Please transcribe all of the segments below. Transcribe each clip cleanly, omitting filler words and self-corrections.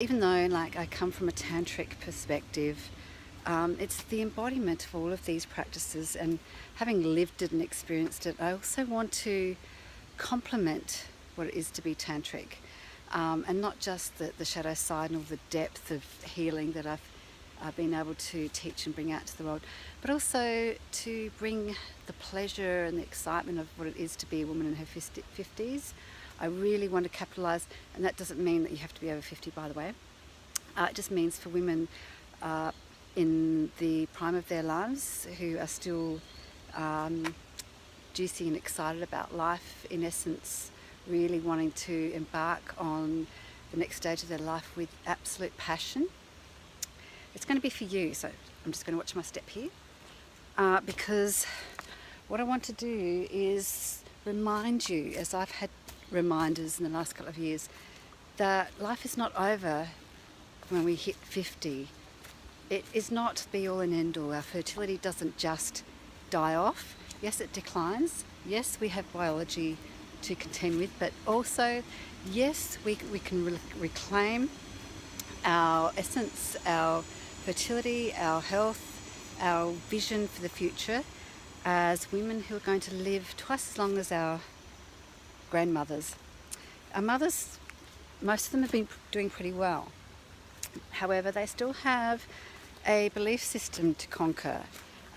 Even though I come from a tantric perspective, it's the embodiment of all of these practices, and having lived it and experienced it, I also want to complement what it is to be tantric, and not just the shadow side and all the depth of healing that I've been able to teach and bring out to the world, but also to bring the pleasure and the excitement of what it is to be a woman in her 50s. I really want to capitalise, and that doesn't mean that you have to be over 50, by the way. It just means for women in the prime of their lives who are still juicy and excited about life, in essence, really wanting to embark on the next stage of their life with absolute passion. It's going to be for you, so I'm just going to watch my step here, because what I want to do is remind you, as I've had reminders in the last couple of years, that life is not over when we hit 50. It is not be all and end all. Our fertility doesn't just die off. Yes, it declines. Yes, we have biology to contend with, but also, yes, we can reclaim our essence, our fertility, our health, our vision for the future as women who are going to live twice as long as our grandmothers. Our mothers, most of them have been doing pretty well. However, they still have a belief system to conquer.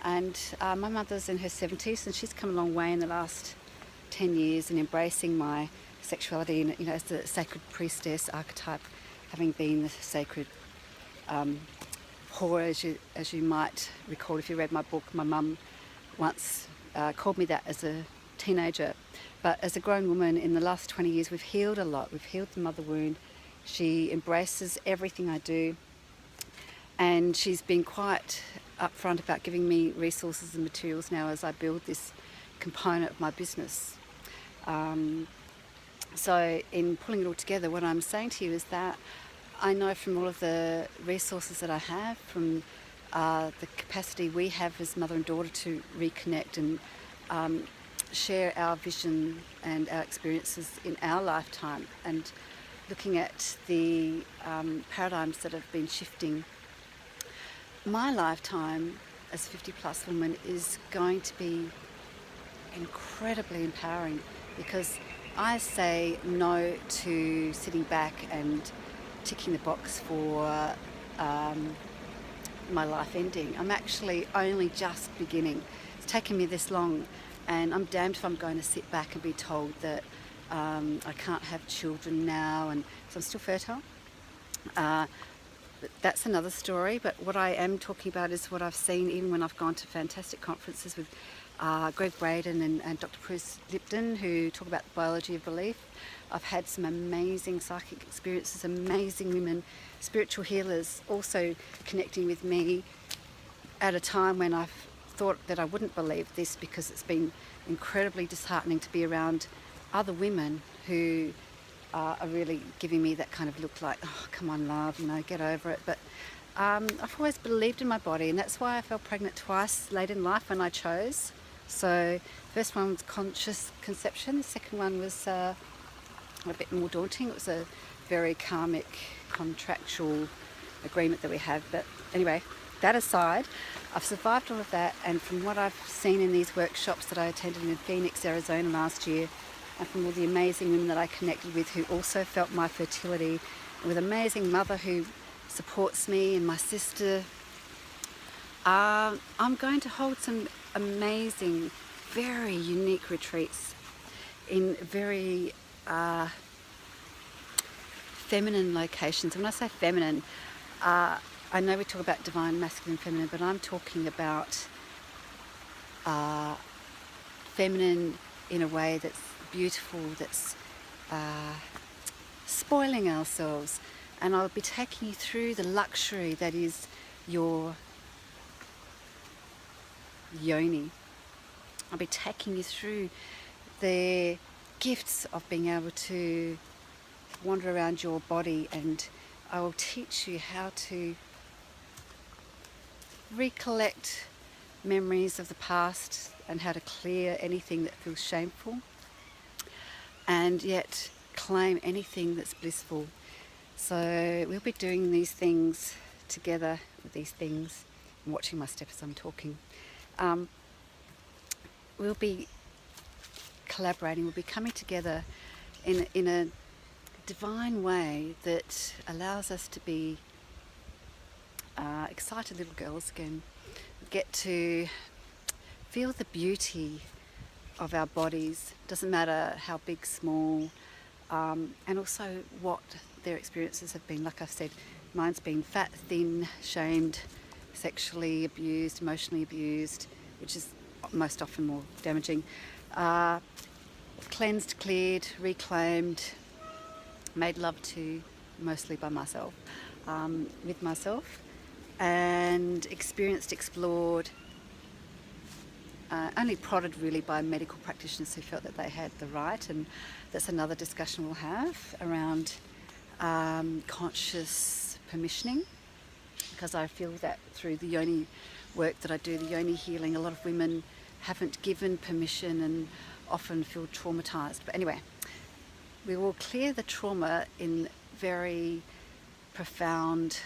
And my mother's in her 70s, and she's come a long way in the last 10 years in embracing my sexuality, and as the sacred priestess archetype, having been the sacred whore, as you might recall if you read my book. My mum once called me that as a teenager. But as a grown woman, in the last 20 years, we've healed a lot. We've healed the mother wound. She embraces everything I do. And she's been quite upfront about giving me resources and materials now as I build this component of my business. So in pulling it all together, what I'm saying to you is that I know from all of the resources that I have, from the capacity we have as mother and daughter to reconnect and share our vision and our experiences in our lifetime, and looking at the paradigms that have been shifting. My lifetime as a 50 plus woman is going to be incredibly empowering, because I say no to sitting back and ticking the box for my life ending. I'm actually only just beginning. It's taken me this long, and I'm damned if I'm going to sit back and be told that I can't have children now, and so I'm still fertile. But that's another story. But what I am talking about is what I've seen even when I've gone to fantastic conferences with Greg Braden and Dr. Bruce Lipton, who talk about the biology of belief. I've had some amazing psychic experiences, amazing women, spiritual healers, also connecting with me at a time when I've thought that I wouldn't believe this, because it's been incredibly disheartening to be around other women who are really giving me that kind of look like, oh, come on, love, get over it. But I've always believed in my body, and that's why I fell pregnant twice late in life when I chose. So the first one was conscious conception. The second one was a bit more daunting. It was a very karmic, contractual agreement that we have. But anyway, that aside, I've survived all of that, and from what I've seen in these workshops that I attended in Phoenix, Arizona last year, and from all the amazing women that I connected with who also felt my fertility, and with an amazing mother who supports me, and my sister, I'm going to hold some amazing, very unique retreats in very feminine locations. When I say feminine, I know we talk about divine, masculine, feminine, but I'm talking about feminine in a way that's beautiful, that's spoiling ourselves. And I'll be taking you through the luxury that is your yoni. I'll be taking you through the gifts of being able to wander around your body, and I will teach you how to recollect memories of the past and how to clear anything that feels shameful, and yet claim anything that's blissful. So we'll be doing these things together with these things, and watching my step as I'm talking. We'll be collaborating, we'll be coming together in a divine way that allows us to be excited little girls again, get to feel the beauty of our bodies, doesn't matter how big, small, and also what their experiences have been. Like I've said, mine's been fat, thin, shamed, sexually abused, emotionally abused, which is most often more damaging, cleansed, cleared, reclaimed, made love to, mostly by myself, with myself, and experienced, explored, only prodded really by medical practitioners who felt that they had the right, and that's another discussion we'll have around conscious permissioning, because I feel that through the yoni work that I do, the yoni healing, a lot of women haven't given permission and often feel traumatised. But anyway, we will clear the trauma in very profound,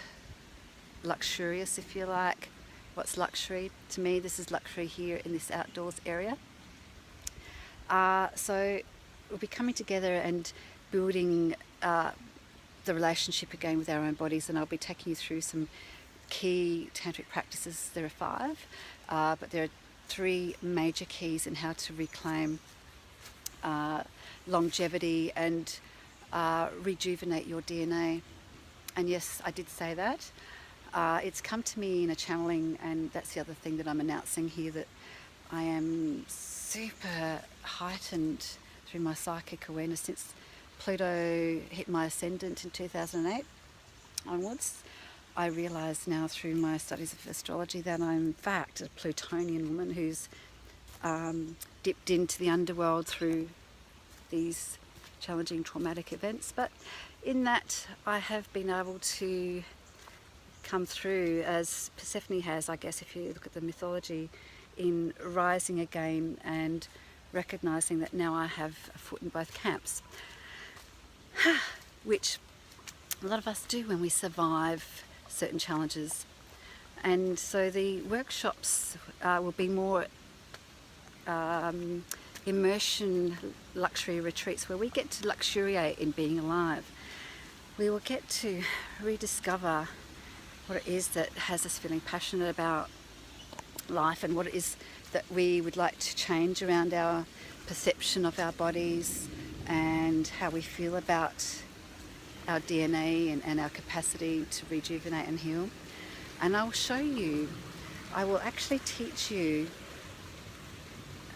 luxurious, if you like. What's luxury? To me, this is luxury here in this outdoors area. So we'll be coming together and building the relationship again with our own bodies, and I'll be taking you through some key tantric practices. There are 5, but there are 3 major keys in how to reclaim longevity and rejuvenate your DNA. And yes, I did say that. It's come to me in a channeling, and that's the other thing that I'm announcing here, that I am super heightened through my psychic awareness since Pluto hit my ascendant in 2008 onwards. I realise now through my studies of astrology that I'm in fact a Plutonian woman who's dipped into the underworld through these challenging traumatic events. But in that I have been able to come through, as Persephone has, I guess, if you look at the mythology, in rising again and recognising that now I have a foot in both camps, which a lot of us do when we survive certain challenges. And so the workshops will be more immersion luxury retreats where we get to luxuriate in being alive. We will get to rediscover what it is that has us feeling passionate about life, and what it is that we would like to change around our perception of our bodies and how we feel about our DNA and our capacity to rejuvenate and heal. And I'll show you, I will actually teach you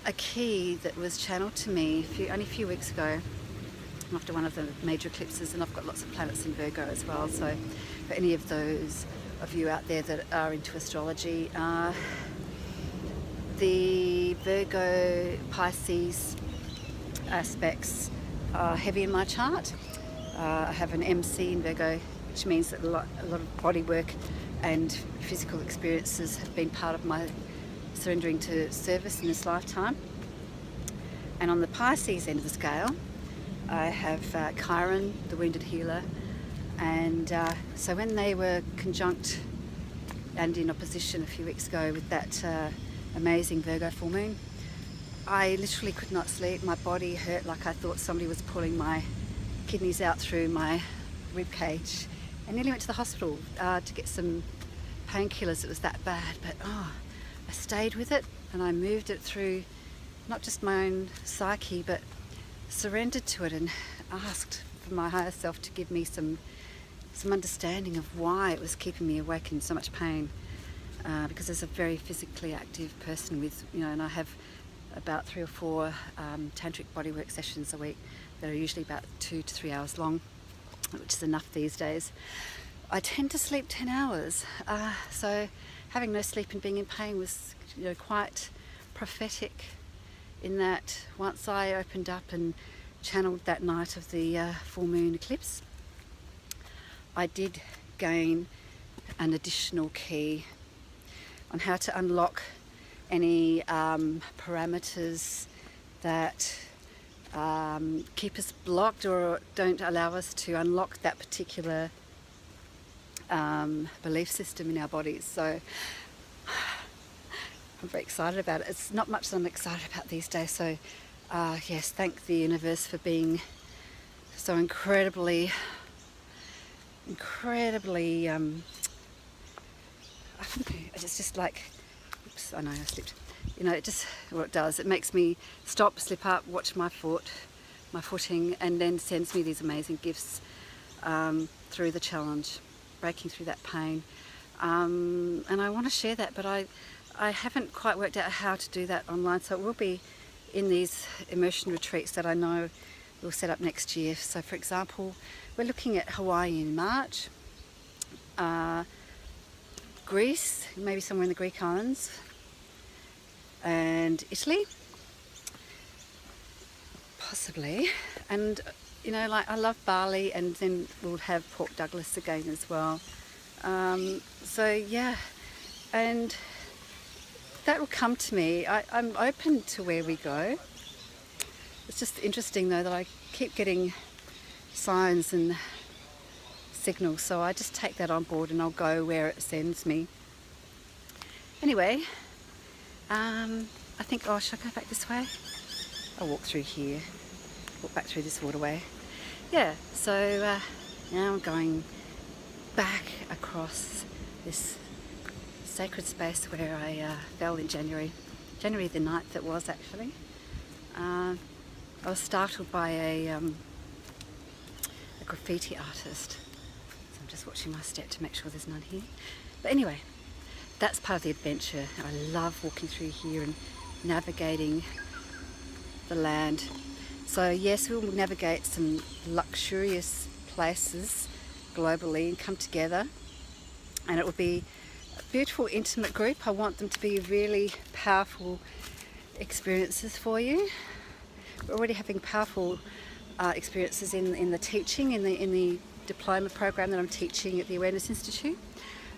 a key that was channeled to me only a few weeks ago after one of the major eclipses, and I've got lots of planets in Virgo as well, so for any of those of you out there that are into astrology, the Virgo Pisces aspects are heavy in my chart. I have an MC in Virgo, which means that a lot of body work and physical experiences have been part of my surrendering to service in this lifetime. And on the Pisces end of the scale, I have Chiron, the wounded healer, and so when they were conjunct and in opposition a few weeks ago with that amazing Virgo Full Moon, I literally could not sleep. My body hurt like I thought somebody was pulling my kidneys out through my rib cage. I nearly went to the hospital to get some painkillers. It was that bad, but I stayed with it and I moved it through not just my own psyche, but surrendered to it and asked for my higher self to give me some understanding of why it was keeping me awake in so much pain, because as a very physically active person with, and I have about 3 or 4 tantric bodywork sessions a week that are usually about 2 to 3 hours long, which is enough these days. I tend to sleep 10 hours, so having no sleep and being in pain was quite prophetic, in that once I opened up and channeled that night of the full moon eclipse, I did gain an additional key on how to unlock any parameters that keep us blocked or don't allow us to unlock that particular belief system in our bodies. So I'm very excited about it. It's not much that I'm excited about these days. So yes, thank the universe for being so incredibly it's just like, oops, I know I slipped. You know, it just, what it does, it makes me stop, slip up, watch my footing, and then sends me these amazing gifts through the challenge, breaking through that pain. And I want to share that, but I haven't quite worked out how to do that online. So it will be in these immersion retreats that I know we'll set up next year. So for example, we're looking at Hawaii in March, Greece, maybe somewhere in the Greek islands, and Italy, possibly. And you know, like I love Bali, and then we'll have Port Douglas again as well. So yeah, and that will come to me. I'm open to where we go. It's just interesting though that I keep getting signs and signals, so I just take that on board and I'll go where it sends me. Anyway, I think, oh, should I go back this way? I'll walk through here, walk back through this waterway. Yeah, so now I'm going back across this sacred space where I fell in January the 9th it was actually. I was startled by a graffiti artist. So I'm just watching my step to make sure there's none here. But anyway, that's part of the adventure. I love walking through here and navigating the land. So yes, we'll navigate some luxurious places globally and come together, and it will be a beautiful, intimate group. I want them to be really powerful experiences for you. We're already having powerful experiences in the teaching, in the diploma program that I'm teaching at the Awareness Institute.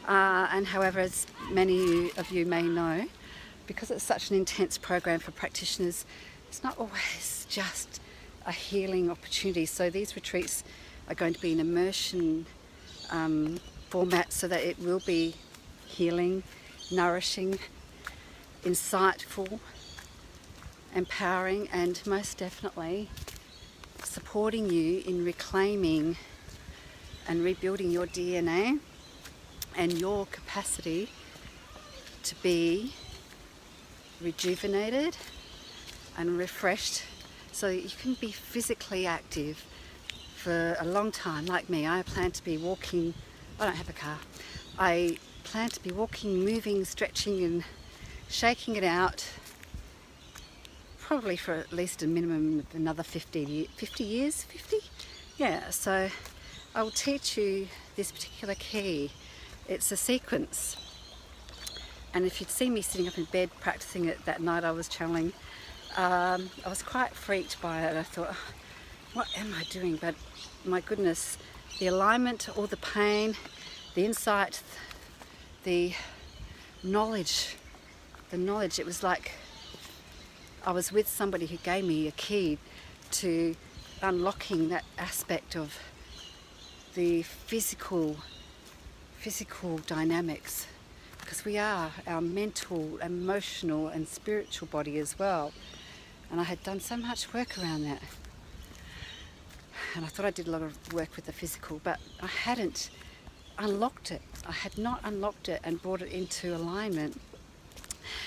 And however, as many of you may know, because it's such an intense program for practitioners, it's not always just a healing opportunity. So these retreats are going to be an immersion format, so that it will be healing, nourishing, insightful, empowering, and most definitely supporting you in reclaiming and rebuilding your DNA and your capacity to be rejuvenated and refreshed, so that you can be physically active for a long time. Like me, I plan to be walking, I don't have a car, I plan to be walking, moving, stretching and shaking it out probably for at least a minimum of another 50 years? Yeah, so I will teach you this particular key. It's a sequence, and if you'd seen me sitting up in bed practicing it that night I was channeling, I was quite freaked by it. I thought, oh, what am I doing? But my goodness, the alignment, all the pain, the insight, the knowledge, it was like I was with somebody who gave me a key to unlocking that aspect of the physical dynamics, because we are our mental, emotional and spiritual body as well. And I had done so much work around that, and I thought I did a lot of work with the physical, but I hadn't unlocked it. I had not unlocked it and brought it into alignment.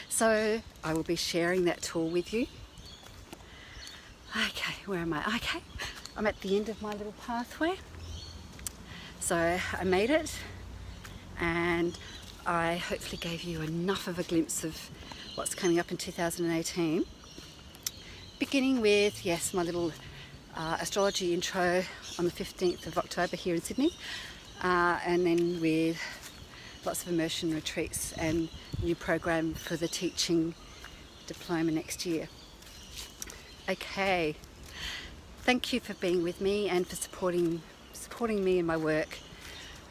So I will be sharing that tool with you. Okay, where am I? Okay, I'm at the end of my little pathway. So I made it, and I hopefully gave you enough of a glimpse of what's coming up in 2018. Beginning with, yes, my little astrology intro on the 15th of October here in Sydney, and then with lots of immersion retreats and new program for the teaching diploma next year. Okay, thank you for being with me and for supporting me in my work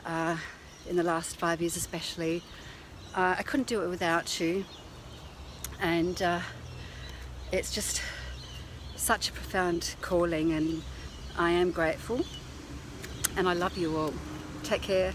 in the last 5 years especially. I couldn't do it without you, and it's just such a profound calling, and I am grateful, and I love you all. Take care.